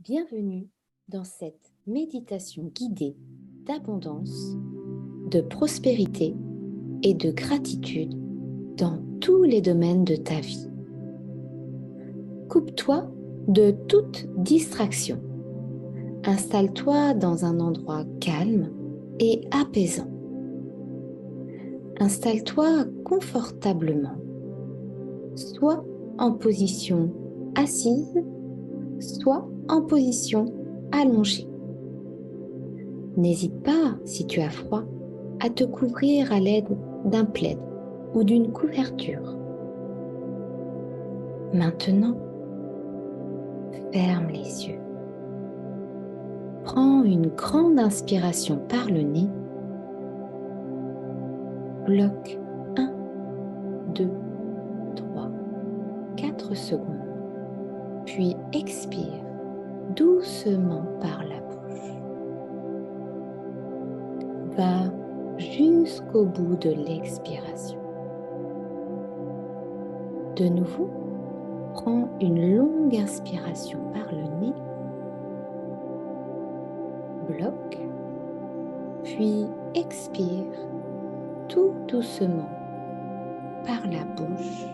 Bienvenue dans cette méditation guidée d'abondance, de prospérité et de gratitude dans tous les domaines de ta vie. Coupe-toi de toute distraction. Installe-toi dans un endroit calme et apaisant. Installe-toi confortablement, soit en position assise, soit en position allongée. N'hésite pas, si tu as froid, à te couvrir à l'aide d'un plaid ou d'une couverture. Maintenant, ferme les yeux. Prends une grande inspiration par le nez. Bloque 1, 2, 3, 4 secondes. Puis expire doucement par la bouche. Va jusqu'au bout de l'expiration. De nouveau, prends une longue inspiration par le nez. Bloque, puis expire tout doucement par la bouche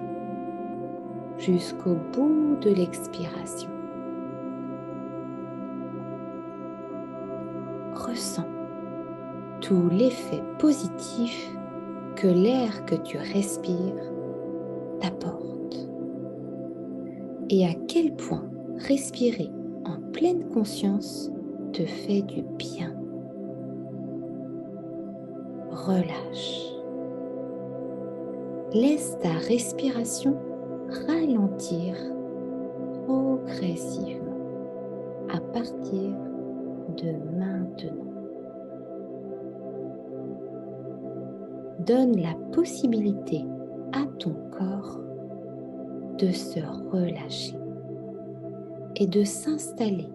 jusqu'au bout de l'expiration. Ressens tout l'effet positif que l'air que tu respires t'apporte et à quel point respirer en pleine conscience te fait du bien. Relâche. Laisse ta respiration ralentir progressivement à partir de maintenant. Donne la possibilité à ton corps de se relâcher et de s'installer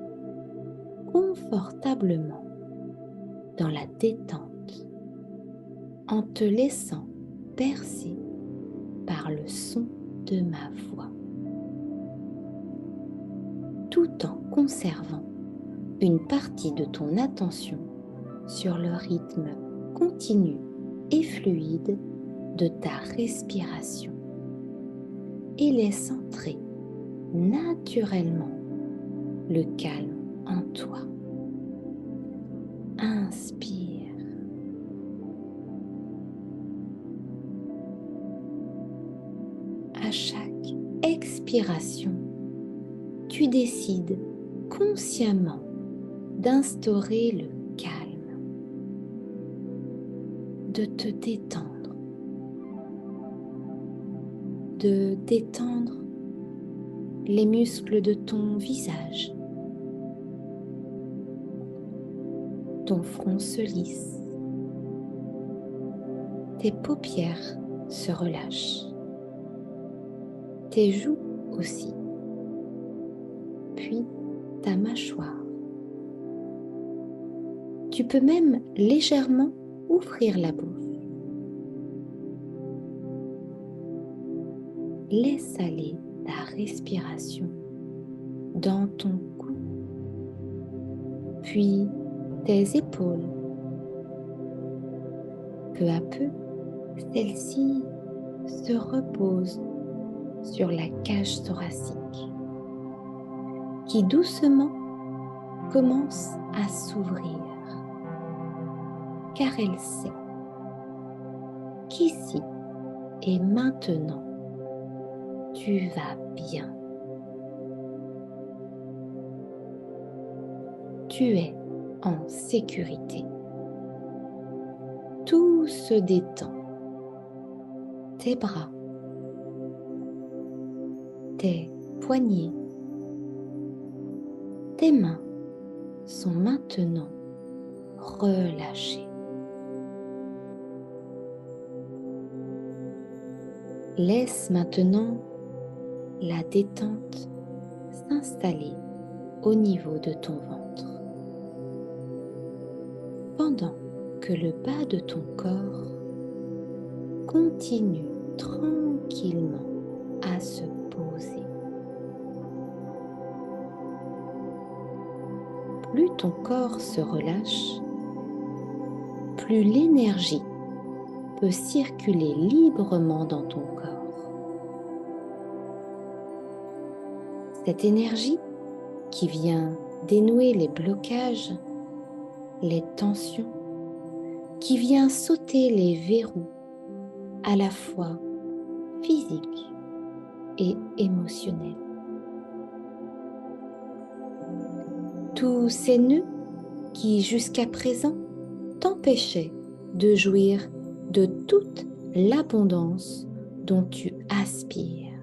confortablement dans la détente en te laissant bercer par le son de ma voix, tout en conservant une partie de ton attention sur le rythme continu et fluide de ta respiration et laisse entrer naturellement le calme en toi. Inspire. À chaque expiration, tu décides consciemment d'instaurer le calme, de te détendre, de détendre les muscles de ton visage. Ton front se lisse, tes paupières se relâchent, tes joues aussi, puis ta mâchoire. Tu peux même légèrement ouvrir la bouche. Laisse aller ta respiration dans ton cou, puis tes épaules. Peu à peu, celles-ci se reposent sur la cage thoracique, qui doucement commence à s'ouvrir, car elle sait qu'ici et maintenant, tu vas bien. Tu es en sécurité. Tout se détend. Tes bras, tes poignets, tes mains sont maintenant relâchées. Laisse maintenant la détente s'installer au niveau de ton ventre, pendant que le bas de ton corps continue tranquillement à se poser. plus ton corps se relâche, plus l'énergie peut circuler librement dans ton corps. Cette énergie qui vient dénouer les blocages, les tensions, qui vient sauter les verrous à la fois physiques et émotionnels. Tous ces nœuds qui jusqu'à présent t'empêchaient de jouir de toute l'abondance dont tu aspires.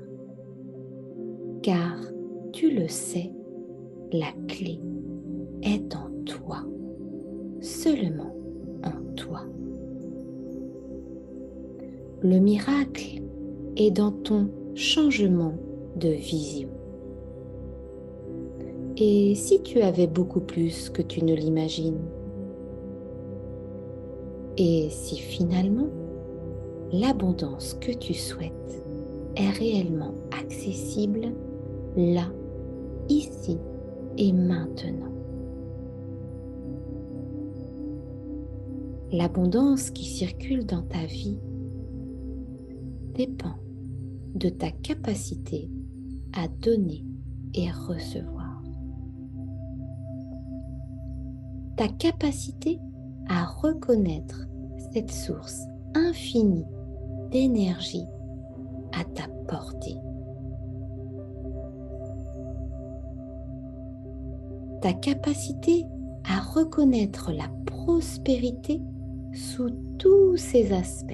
Car tu le sais, la clé est en toi, seulement en toi. Le miracle est dans ton changement de vision. Et si tu avais beaucoup plus que tu ne l'imagines? Et si finalement, l'abondance que tu souhaites est réellement accessible là, ici et maintenant? L'abondance qui circule dans ta vie dépend de ta capacité à donner et recevoir. Ta capacité à reconnaître cette source infinie d'énergie à ta portée. Ta capacité à reconnaître la prospérité sous tous ses aspects.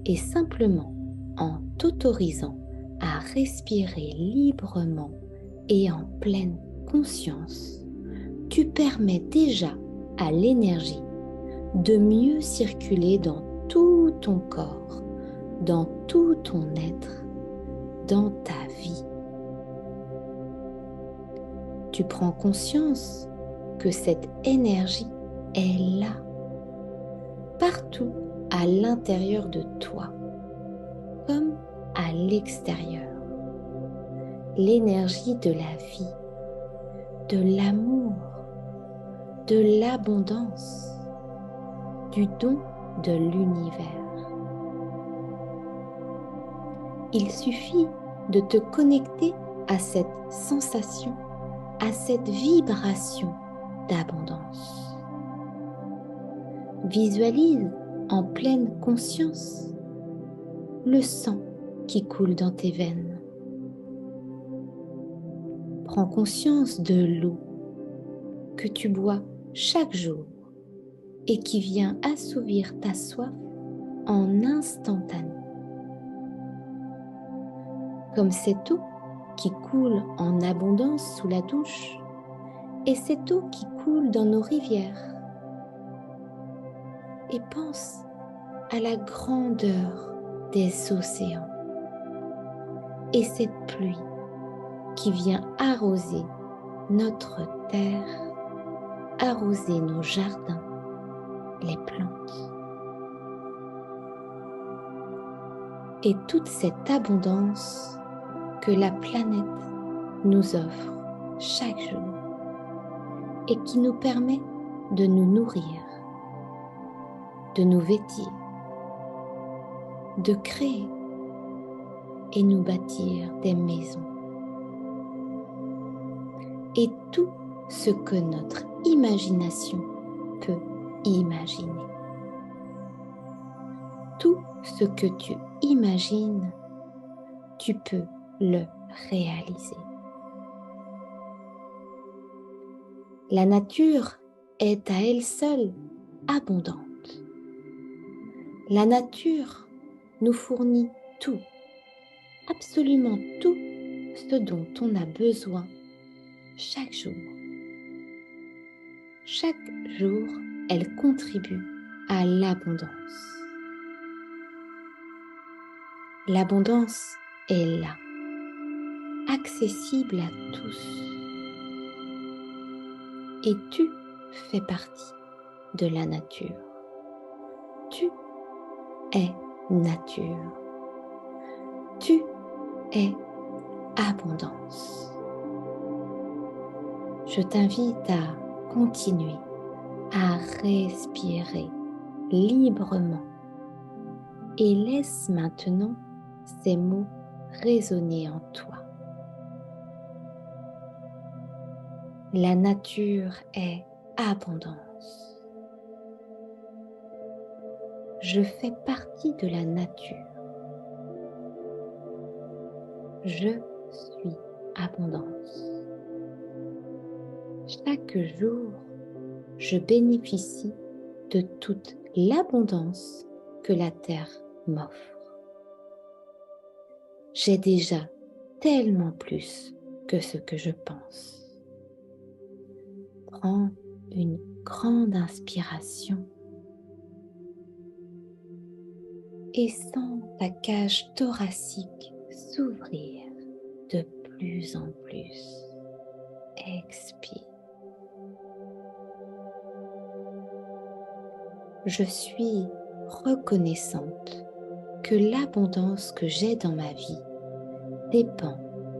Et simplement en t'autorisant à respirer librement et en pleine conscience, tu permets déjà à l'énergie de mieux circuler dans tout ton corps, dans tout ton être, dans ta vie. Tu prends conscience que cette énergie est là, partout à l'intérieur de toi, comme à l'extérieur. L'énergie de la vie, de l'amour, de l'abondance, du don de l'univers. Il suffit de te connecter à cette sensation, à cette vibration d'abondance. Visualise en pleine conscience le sang qui coule dans tes veines. Prends conscience de l'eau que tu bois chaque jour et qui vient assouvir ta soif en instantané. Comme cette eau qui coule en abondance sous la douche et cette eau qui coule dans nos rivières. Et pense à la grandeur des océans et cette pluie qui vient arroser notre terre, arroser nos jardins, les plantes. Et toute cette abondance que la planète nous offre chaque jour et qui nous permet de nous nourrir, de nous vêtir, de créer et nous bâtir des maisons. Et tout ce que notre imagination peut imaginer. Tout ce que tu imagines, tu peux le réaliser. La nature est à elle seule abondante. La nature nous fournit tout, absolument tout ce dont on a besoin chaque jour. Chaque jour, elle contribue à l'abondance. L'abondance est là, accessible à tous. Et tu fais partie de la nature. Tu es nature. Tu es abondance. Je t'invite à continuer à respirer librement et laisse maintenant ces mots résonner en toi. La nature est abondance. Je fais partie de la nature. Je suis abondance. Chaque jour, je bénéficie de toute l'abondance que la terre m'offre. J'ai déjà tellement plus que ce que je pense. Prends une grande inspiration et sens ta cage thoracique s'ouvrir de plus en plus. Expire. Je suis reconnaissante que l'abondance que j'ai dans ma vie dépend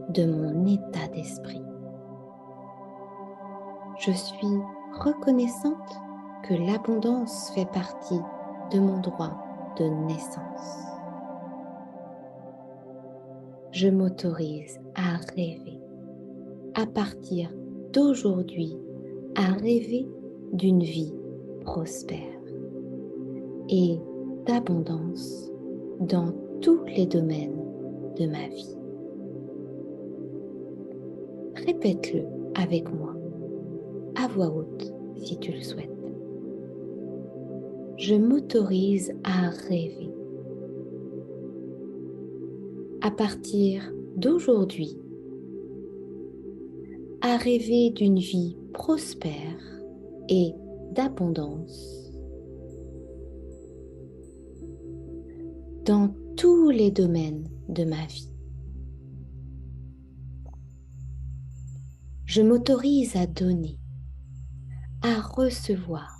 de mon état d'esprit. Je suis reconnaissante que l'abondance fait partie de mon droit de naissance. Je m'autorise à rêver, à partir d'aujourd'hui, à rêver d'une vie prospère et d'abondance dans tous les domaines de ma vie. Répète-le avec moi, à voix haute si tu le souhaites. Je m'autorise à rêver. À partir d'aujourd'hui, à rêver d'une vie prospère et d'abondance dans tous les domaines de ma vie. Je m'autorise à donner, à recevoir,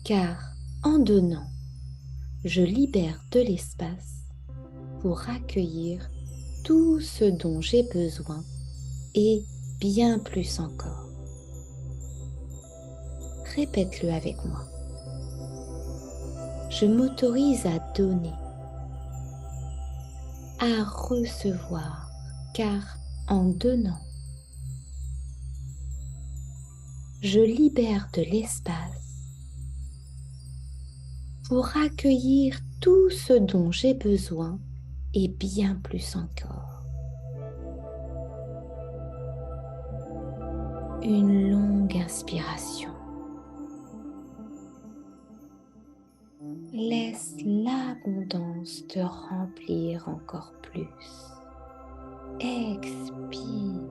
car en donnant, je libère de l'espace pour accueillir tout ce dont j'ai besoin et bien plus encore. Répète-le avec moi. Je m'autorise à donner, à recevoir, car en donnant, je libère de l'espace pour accueillir tout ce dont j'ai besoin et bien plus encore. Une longue inspiration. Laisse l'abondance te remplir encore plus. Expire.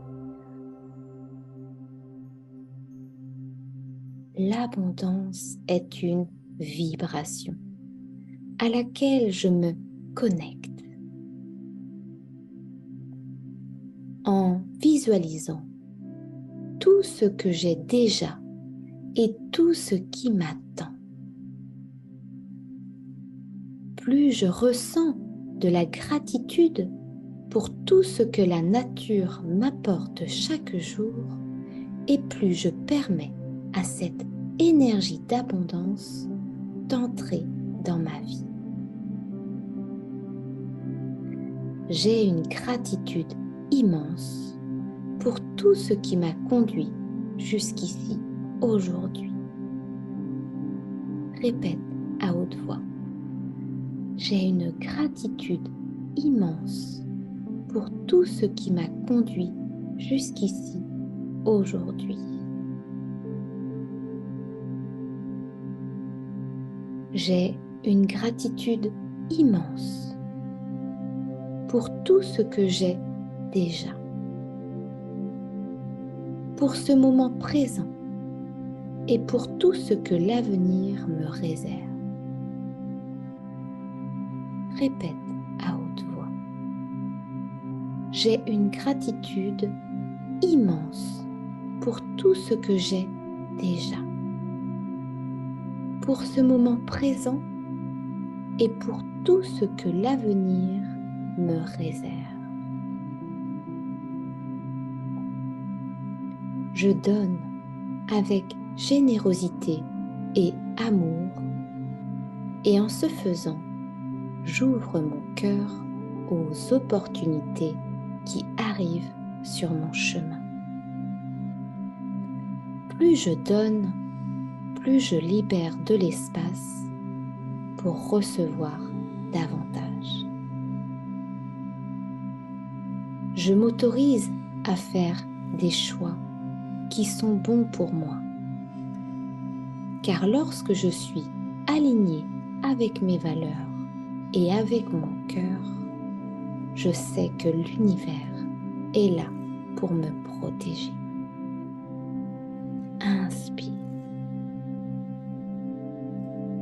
L'abondance est une vibration à laquelle je me connecte en visualisant tout ce que j'ai déjà et tout ce qui m'attend. Plus je ressens de la gratitude pour tout ce que la nature m'apporte chaque jour, et plus je permets à cette énergie d'abondance d'entrer dans ma vie. J'ai une gratitude immense pour tout ce qui m'a conduit jusqu'ici, aujourd'hui. Répète à haute voix. J'ai une gratitude immense pour tout ce qui m'a conduit jusqu'ici, aujourd'hui. J'ai une gratitude immense pour tout ce que j'ai déjà, pour ce moment présent et pour tout ce que l'avenir me réserve. Répète à haute voix. J'ai une gratitude immense pour tout ce que j'ai déjà, pour ce moment présent et pour tout ce que l'avenir me réserve. je donne avec générosité et amour, et en ce faisant, j'ouvre mon cœur aux opportunités qui arrivent sur mon chemin. Plus je donne, plus je libère de l'espace pour recevoir davantage. Je m'autorise à faire des choix qui sont bons pour moi. Car lorsque je suis alignée avec mes valeurs et avec mon cœur, je sais que l'univers est là pour me protéger. Inspire.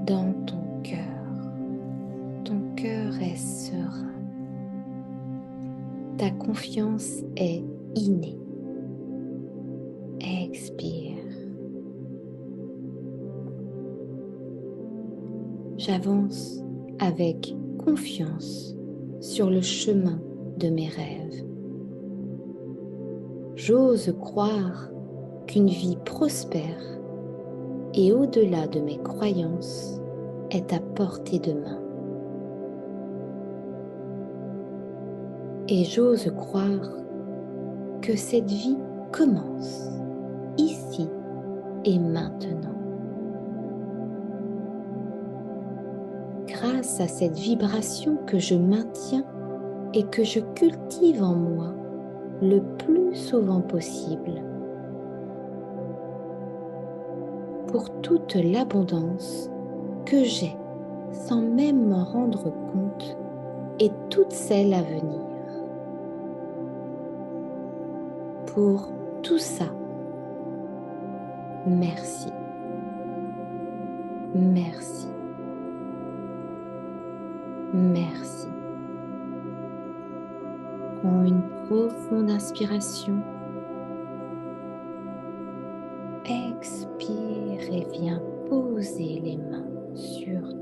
Dans ton cœur est serein. Ta confiance est innée. Expire. J'avance avec confiance sur le chemin de mes rêves. J'ose croire qu'une vie prospère et au-delà de mes croyances est à portée de main. Et j'ose croire que cette vie commence ici et maintenant. Grâce à cette vibration que je maintiens et que je cultive en moi le plus souvent possible, pour toute l'abondance que j'ai sans même m'en rendre compte et toutes celles à venir. Pour tout ça, merci. Merci. Merci. Prends une profonde inspiration. Expire et viens poser les mains sur